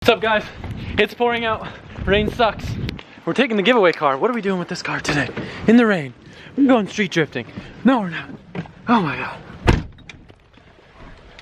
What's up, guys? It's pouring out. Rain sucks. We're taking the giveaway car. What are we doing with this car today? In the rain. We're going street drifting. No, we're not. Oh my god.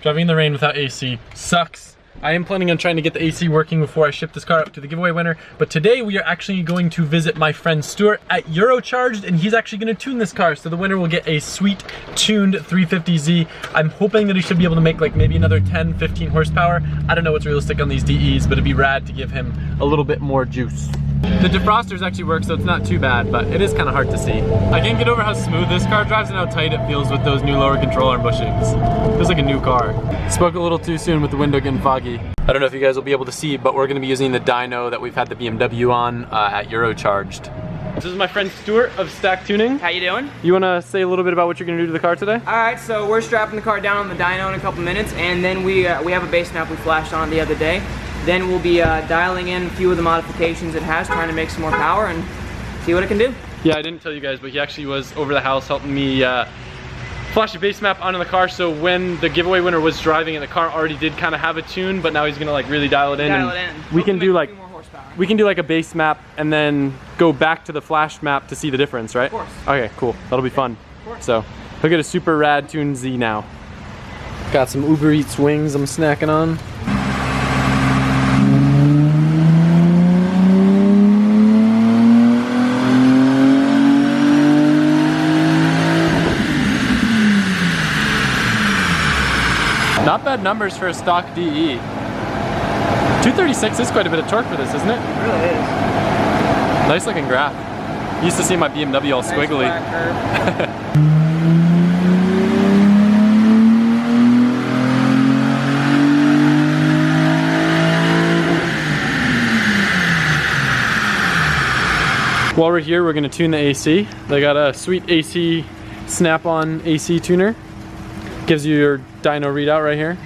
Driving in the rain without AC sucks. I am planning on trying to get the AC working before I ship this car up to the giveaway winner. But today we are actually going to visit my friend Stuart at Eurocharged, and he's actually going to tune this car. So the winner will get a sweet tuned 350Z. I'm hoping that he should be able to make like maybe another 10, 15 horsepower. I don't know what's realistic on these DEs, but it'd be rad to give him a little bit more juice. The defrosters actually work, so it's not too bad, but it is kind of hard to see. I can't get over how smooth this car drives and how tight it feels with those new lower control arm bushings. It feels like a new car. Spoke a little too soon with the window getting foggy. I don't know if you guys will be able to see, but we're gonna be using the dyno that we've had the BMW on at Eurocharged. This is my friend Stuart of Stack Tuning. How you doing? You wanna say a little bit about what you're gonna do to the car today? All right, so we're strapping the car down on the dyno in a couple minutes, and then we have a base map we flashed on the other day. Then we'll be dialing in a few of the modifications it has, trying to make some more power and see what it can do. Yeah, I didn't tell you guys, but he actually was over the house helping me flash a base map onto the car, so when the giveaway winner was driving it, the car already did kind of have a tune, but now he's gonna like really dial it in. We can do like a base map and then go back to the flash map to see the difference, right? Of course. Okay, cool. That'll be fun. So he'll get a super rad tune Z now. Got some Uber Eats wings I'm snacking on. Not bad numbers for a stock DE. 236 is quite a bit of torque for this, isn't it? It really is. Nice looking graph. Used to see my BMW all squiggly. While we're here, we're gonna tune the AC. They got a sweet AC snap-on AC tuner. Gives you your dyno readout right here.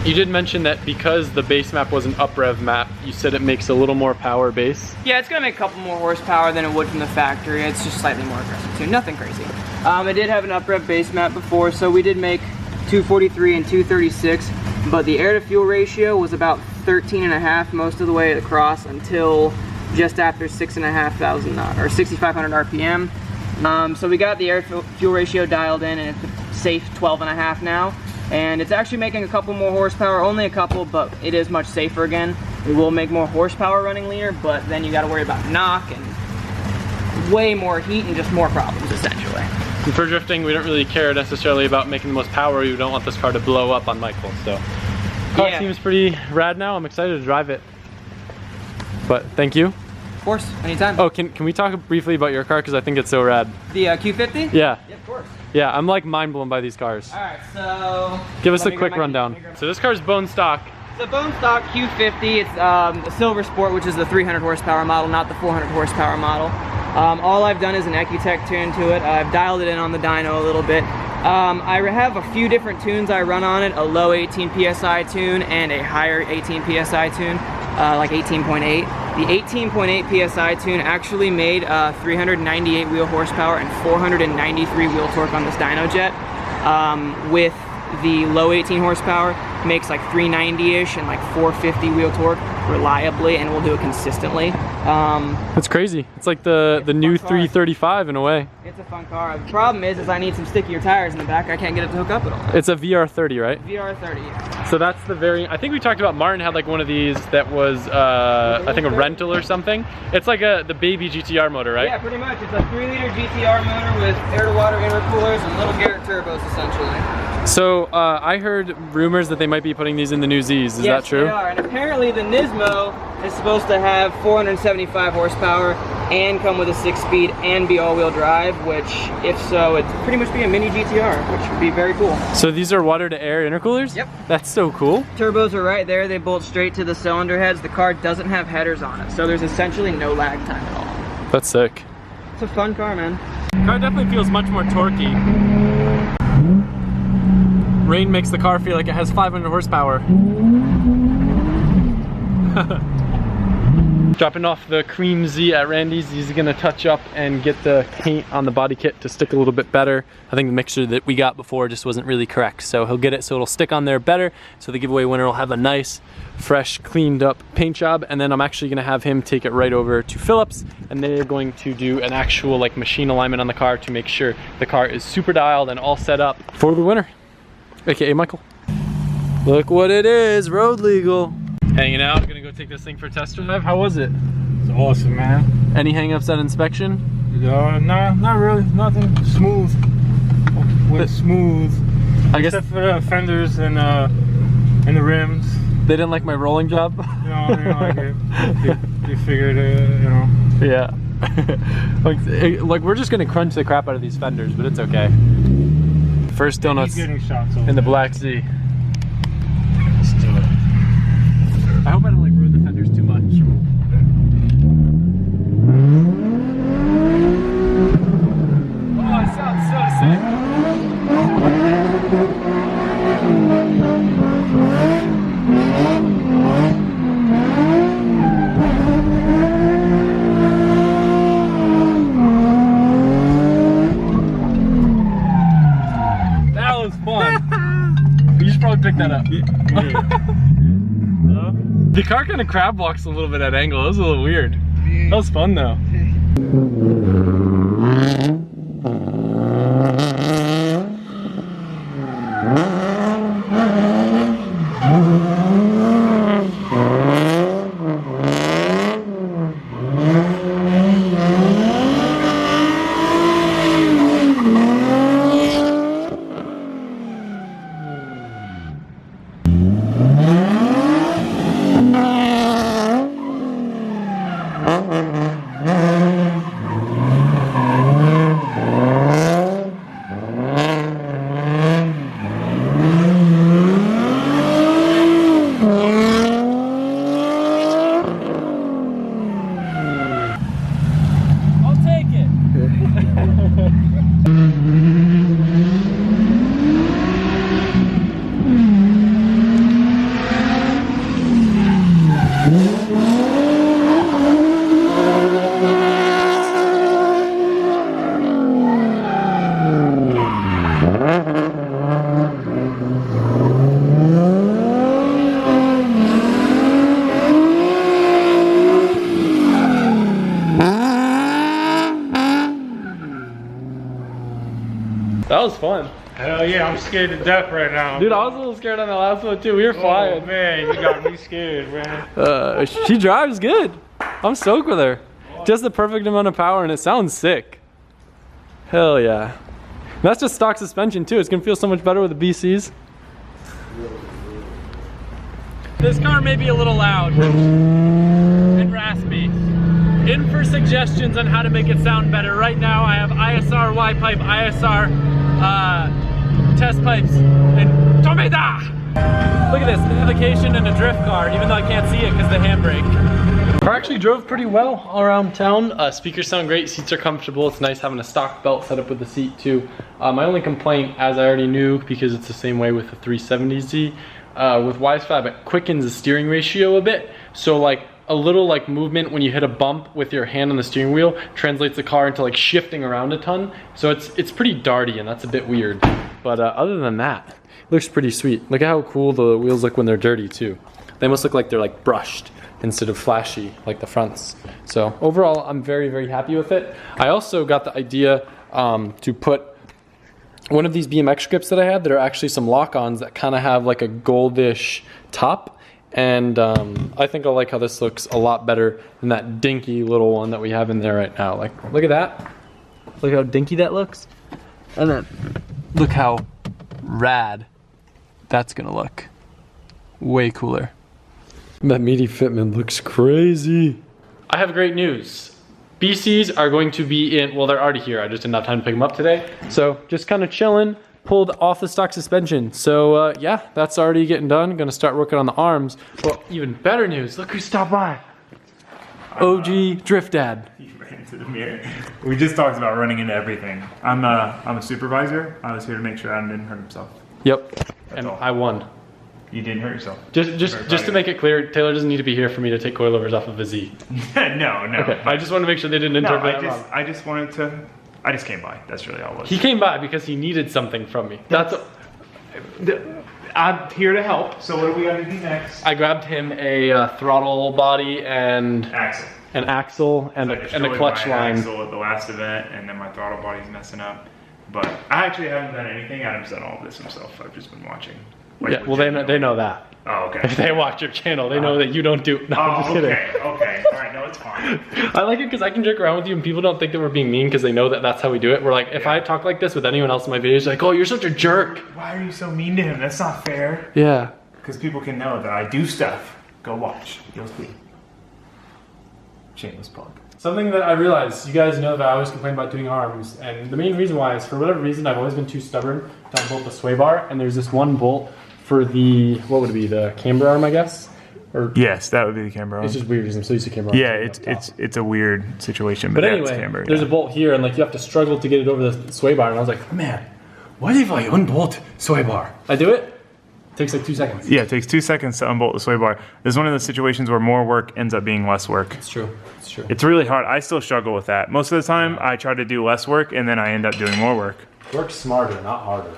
You did mention that because the base map was an up rev map, you said it makes a little more power base. Yeah, it's gonna make a couple more horsepower than it would from the factory. It's just slightly more aggressive too, nothing crazy. It did have an up rev base map before, so we did make 243 and 236, but the air to fuel ratio was about 13.5 most of the way across until just after 6,500 or 6,500 RPM. So we got the air fuel ratio dialed in, and it's a safe 12.5 now. And it's actually making a couple more horsepower, only a couple, but it is much safer again. We will make more horsepower running leaner, but then you gotta worry about knock and way more heat and just more problems, essentially. And for drifting, we don't really care necessarily about making the most power. We don't want this car to blow up on Michael, so. Car seems pretty rad now. I'm excited to drive it. But thank you. Of course, anytime. Oh, can we talk briefly about your car? Because I think it's so rad. The Q50? Yeah. Yeah, of course. Yeah, I'm like mind blown by these cars. All right, so give us a quick rundown. So this car's bone stock. It's a bone stock Q50. It's a Silver Sport, which is the 300 horsepower model, not the 400 horsepower model. All I've done is an Ecutech tune to it. I've dialed it in on the dyno a little bit. I have a few different tunes I run on it, a low 18 PSI tune and a higher 18 PSI tune, like 18.8. The 18.8 PSI tune actually made 398 wheel horsepower and 493 wheel torque on this dyno jet. With the low 18 horsepower, makes like 390-ish and like 450 wheel torque reliably, and we'll do it consistently. That's crazy. It's like the new 335 in a way. It's a fun car. The problem is I need some stickier tires in the back. I can't get it to hook up at all. It's a VR30, right? VR30, yeah. So that's the variant. I think we talked about Martin had like one of these that was, I think a rental or something. It's like the baby GTR motor, right? Yeah, pretty much. It's a 3-liter GTR motor with air-to-water intercoolers and little Garrett turbos, essentially. So I heard rumors that they might be putting these in the new Z's. Is that true? Yes, they are. And apparently the Nismo is supposed to have 475 horsepower and come with a 6-speed and be all-wheel drive, which, if so, it'd pretty much be a mini GTR, which would be very cool. So these are water-to-air intercoolers? Yep. That's so cool. Turbos are right there. They bolt straight to the cylinder heads. The car doesn't have headers on it, so there's essentially no lag time at all. That's sick. It's a fun car, man. The car definitely feels much more torquey. Rain makes the car feel like it has 500 horsepower. Dropping off the Cream Z at Randy's. He's gonna touch up and get the paint on the body kit to stick a little bit better. I think the mixture that we got before just wasn't really correct. So he'll get it so it'll stick on there better. So the giveaway winner will have a nice, fresh, cleaned up paint job. And then I'm actually gonna have him take it right over to Phillips, and they're going to do an actual like machine alignment on the car to make sure the car is super dialed and all set up for the winner, AKA Michael. Look what it is, road legal. Hanging out, gonna go take this thing for a test drive. How was it? It's awesome, man. Any hang-ups at inspection? Nah, not really. Nothing. Smooth. Went smooth. I guess except for the fenders and the rims. They didn't like my rolling job? No, they didn't like it. They figured you know. Yeah. like we're just gonna crunch the crap out of these fenders, but it's okay. First donuts getting shots over in the there. Black Sea. Let's do it. I hope I don't like ruin the fenders too much. Oh, it sounds so sick. That was fun. You should probably pick that up. The car kind of crab walks a little bit at angle. It was a little weird. That was fun though. That was fun. Hell yeah, I'm scared to death right now. Dude, I was a little scared on the last one too. We were flying. Oh man, you got me scared, man. She drives good. I'm stoked with her. Just the perfect amount of power and it sounds sick. Hell yeah. And that's just stock suspension too. It's gonna feel so much better with the BCs. This car may be a little loud and raspy. In for suggestions on how to make it sound better. Right now I have ISR, Y-pipe, ISR, test pipes, and Tomeda! Look at this, navigation and a drift car, even though I can't see it because of the handbrake. Car actually drove pretty well around town. Speakers sound great, seats are comfortable. It's nice having a stock belt set up with the seat too. My only complaint, as I already knew, because it's the same way with the 370Z, with Y-Fab, it quickens the steering ratio a bit. So like a little like movement when you hit a bump with your hand on the steering wheel translates the car into like shifting around a ton. So it's pretty darty and that's a bit weird. But other than that, it looks pretty sweet. Look at how cool the wheels look when they're dirty too. They almost look like they're like brushed instead of flashy like the fronts. So overall, I'm very, very happy with it. I also got the idea to put one of these BMX grips that I had that are actually some lock-ons that kind of have like a goldish top. And I think I like how this looks a lot better than that dinky little one that we have in there right now. Like, look at that. Look how dinky that looks. And then look how rad that's gonna look. Way cooler. That meaty fitment looks crazy. I have great news. BCs are going to be in, well, they're already here. I just didn't have time to pick them up today. So just kind of chilling. Pulled off the stock suspension. So yeah, that's already getting done. Gonna start working on the arms. Well, even better news, look who stopped by. OG Drift Dad. He ran into the mirror. We just talked about running into everything. I'm a supervisor. I was here to make sure Adam didn't hurt himself. Yep, and all. I won. You didn't hurt yourself. Just to make it clear, Taylor doesn't need to be here for me to take coilovers off of a Z. No. Okay, I just want to make sure they didn't interpret that wrong. I just wanted to. I just came by. That's really all it was. He came by because he needed something from me. I'm here to help. So what do we got to do next? I grabbed him a throttle body and Axle. an axle and a clutch line. Axle at the last event, and then my throttle body's messing up. But I actually haven't done anything. Adam's done all of this himself. I've just been watching. Like, yeah, well they know that. Oh, okay. If they watch your channel, they know that you don't do. No, I'm just kidding. Okay. All right, no, it's fine. I like it because I can joke around with you and people don't think that we're being mean because they know that that's how we do it. We're like, if I talk like this with anyone else in my videos, like, oh, you're such a jerk. Why are you so mean to him? That's not fair. Yeah. Because people can know that I do stuff. Go watch. You'll see. Shameless plug. Something that I realized, you guys know that I always complain about doing arms, and the main reason why is for whatever reason I've always been too stubborn to unbolt the sway bar, and there's this one bolt for the, what would it be, the camber arm, I guess? Or Yes, that would be the camber arm. it's just weird because I'm so used to camber arm. Yeah, it's a weird situation, But yeah, anyway, it's camber, there's a bolt here, and like you have to struggle to get it over the sway bar, and I was like, man, what if I unbolt sway bar? I do it. Takes like 2 seconds. Yeah, it takes 2 seconds to unbolt the sway bar. This is one of the situations where more work ends up being less work. It's true. It's true. It's really hard. I still struggle with that. Most of the time, I try to do less work, and then I end up doing more work. Work smarter, not harder.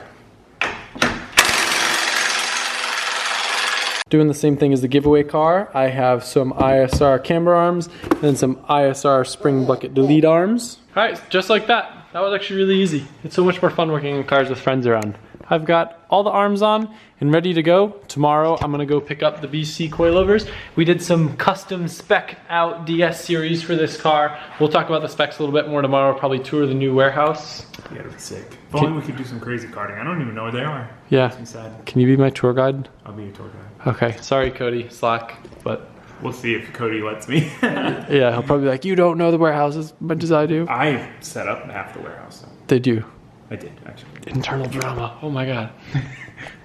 Doing the same thing as the giveaway car. I have some ISR camber arms and some ISR spring bucket delete arms. All right, just like that. That was actually really easy. It's so much more fun working in cars with friends around. I've got all the arms on and ready to go. Tomorrow I'm gonna go pick up the BC coilovers. We did some custom spec out DS series for this car. We'll talk about the specs a little bit more tomorrow, probably tour the new warehouse. Yeah, it'd be sick. If only we could do some crazy karting. I don't even know where they are. Yeah. Makes me sad. Can you be my tour guide? I'll be your tour guide. Okay, sorry Cody, Slack, but. We'll see if Cody lets me. Yeah, he'll probably be like, you don't know the warehouse as much as I do. I set up half the warehouse. So. They do. I did, actually. Internal drama, oh my God.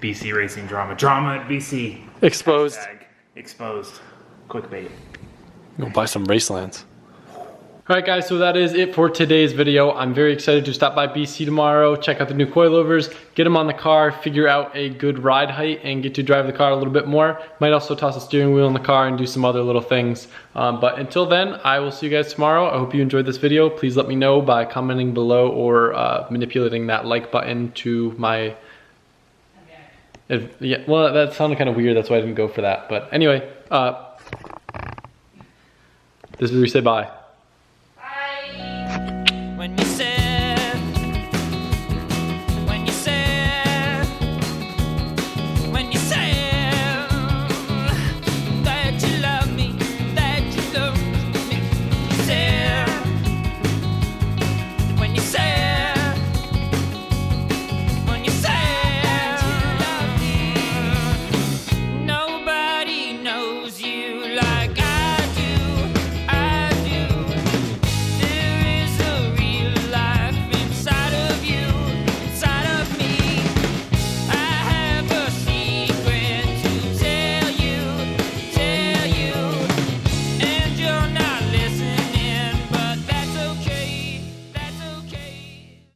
BC racing drama. Drama at BC. Exposed. Hashtag exposed. Clickbait. Go buy some Racelands. All right guys, so that is it for today's video. I'm very excited to stop by BC tomorrow, check out the new coilovers, get them on the car, figure out a good ride height, and get to drive the car a little bit more. Might also toss a steering wheel in the car and do some other little things. But until then, I will see you guys tomorrow. I hope you enjoyed this video. Please let me know by commenting below or manipulating that like button to my... yeah, well, that sounded kind of weird. That's why I didn't go for that. But anyway, this is where we say bye.